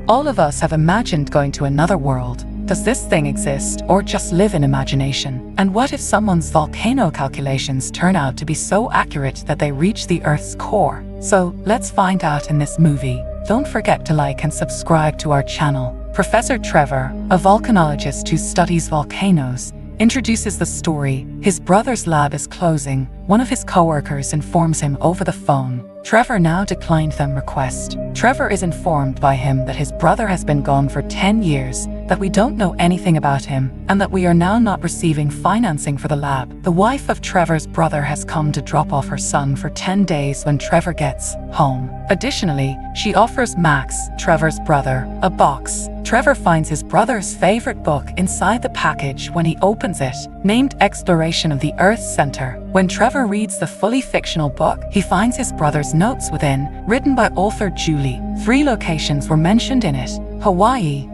All of us have imagined going to another world. Does this thing exist or just live in imagination? And what if someone's volcano calculations turn out to be so accurate that they reach the Earth's core? So let's find out in this movie. Don't forget to like and subscribe to our channel. Professor Trevor, a volcanologist who studies volcanoes, introduces the story. His brother's lab is closing. One of his co-workers informs him over the phone. Trevor now declined the request. Trevor is informed by him that his brother has been gone for 10 years, that we don't know anything about him, and that we are now not receiving financing for the lab. The wife of Trevor's brother has come to drop off her son for 10 days when Trevor gets home. Additionally, she offers Max, Trevor's brother, a box. Trevor finds his brother's favorite book inside the package when he opens it, named Exploration of the Earth's Center. When Trevor reads the fully fictional book, he finds his brother's notes within, written by author Julie. 3 locations were mentioned in it: Hawaii,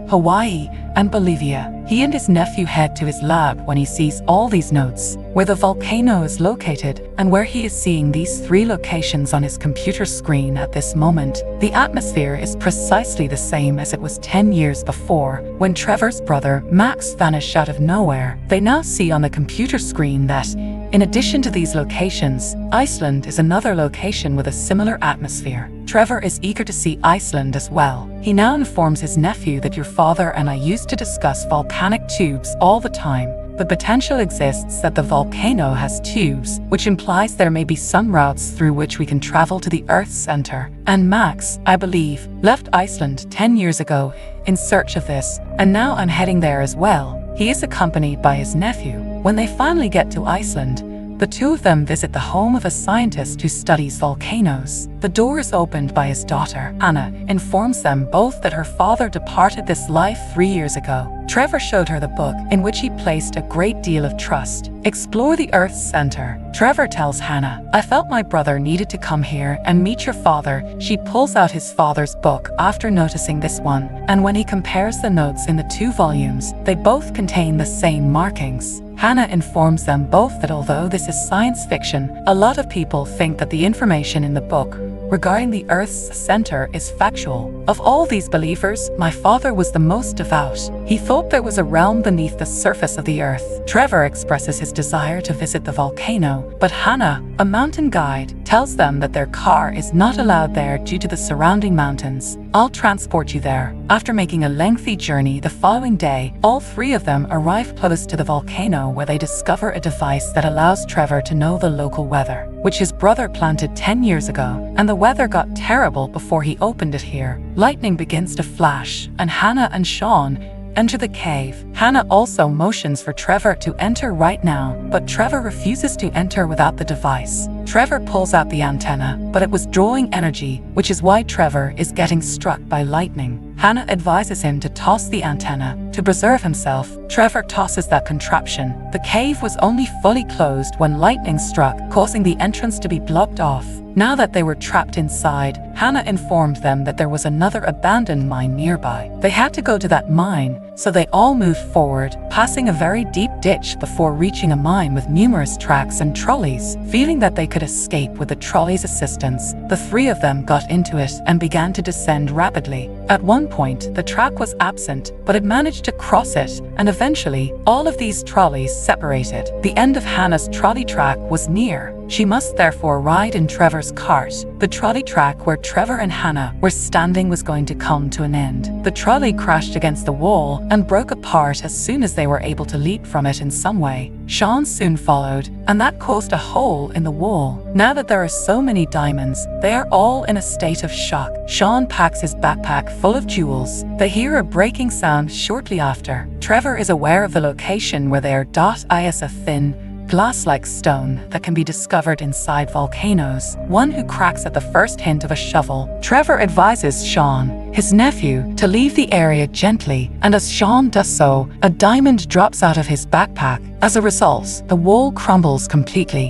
and Bolivia. He and his nephew head to his lab when he sees all these notes, where the volcano is located, and where he is seeing these 3 locations on his computer screen at this moment. The atmosphere is precisely the same as it was 10 years before, when Trevor's brother Max vanished out of nowhere. They now see on the computer screen that, in addition to these locations, Iceland is another location with a similar atmosphere. Trevor is eager to see Iceland as well. He now informs his nephew that your father and I used to discuss volcanic tubes all the time. The potential exists that the volcano has tubes, which implies there may be some routes through which we can travel to the Earth's center. And Max, I believe, left Iceland 10 years ago in search of this, and now I'm heading there as well. He is accompanied by his nephew. When they finally get to Iceland, the 2 of them visit the home of a scientist who studies volcanoes. The door is opened by his daughter. Anna informs them both that her father departed this life 3 years ago. Trevor showed her the book, in which he placed a great deal of trust. Explore the Earth's Center. Trevor tells Hannah, I felt my brother needed to come here and meet your father. She pulls out his father's book after noticing this one, and when he compares the notes in the 2 volumes, they both contain the same markings. Hannah informs them both that although this is science fiction, a lot of people think that the information in the book regarding the Earth's center is factual. Of all these believers, my father was the most devout. He thought there was a realm beneath the surface of the Earth. Trevor expresses his desire to visit the volcano, but Hannah, a mountain guide, tells them that their car is not allowed there due to the surrounding mountains. I'll transport you there. After making a lengthy journey the following day, all 3 of them arrive close to the volcano, where they discover a device that allows Trevor to know the local weather, which his brother planted 10 years ago, and the weather got terrible before he opened it here. Lightning begins to flash, and Hannah and Sean enter the cave. Hannah also motions for Trevor to enter right now, but Trevor refuses to enter without the device. Trevor pulls out the antenna, but it was drawing energy, which is why Trevor is getting struck by lightning. Hannah advises him to toss the antenna. To preserve himself, Trevor tosses that contraption. The cave was only fully closed when lightning struck, causing the entrance to be blocked off. Now that they were trapped inside, Hannah informed them that there was another abandoned mine nearby. They had to go to that mine, so they all moved forward, passing a very deep ditch before reaching a mine with numerous tracks and trolleys. Feeling that they could escape with the trolley's assistance, the 3 of them got into it and began to descend rapidly. At one point, the track was absent, but it managed to cross it, and eventually, all of these trolleys separated. The end of Hannah's trolley track was near. She must therefore ride in Trevor's cart. The trolley track where Trevor and Hannah were standing was going to come to an end. The trolley crashed against the wall and broke apart as soon as they were able to leap from it in some way. Sean soon followed, and that caused a hole in the wall. Now that there are so many diamonds, they are all in a state of shock. Sean packs his backpack full of jewels. They hear a breaking sound shortly after. Trevor is aware of the location where they are. Is a thin, glass-like stone that can be discovered inside volcanoes. One who cracks at the first hint of a shovel. Trevor advises Sean, his nephew, to leave the area gently, and as Sean does so, a diamond drops out of his backpack. As a result, the wall crumbles completely.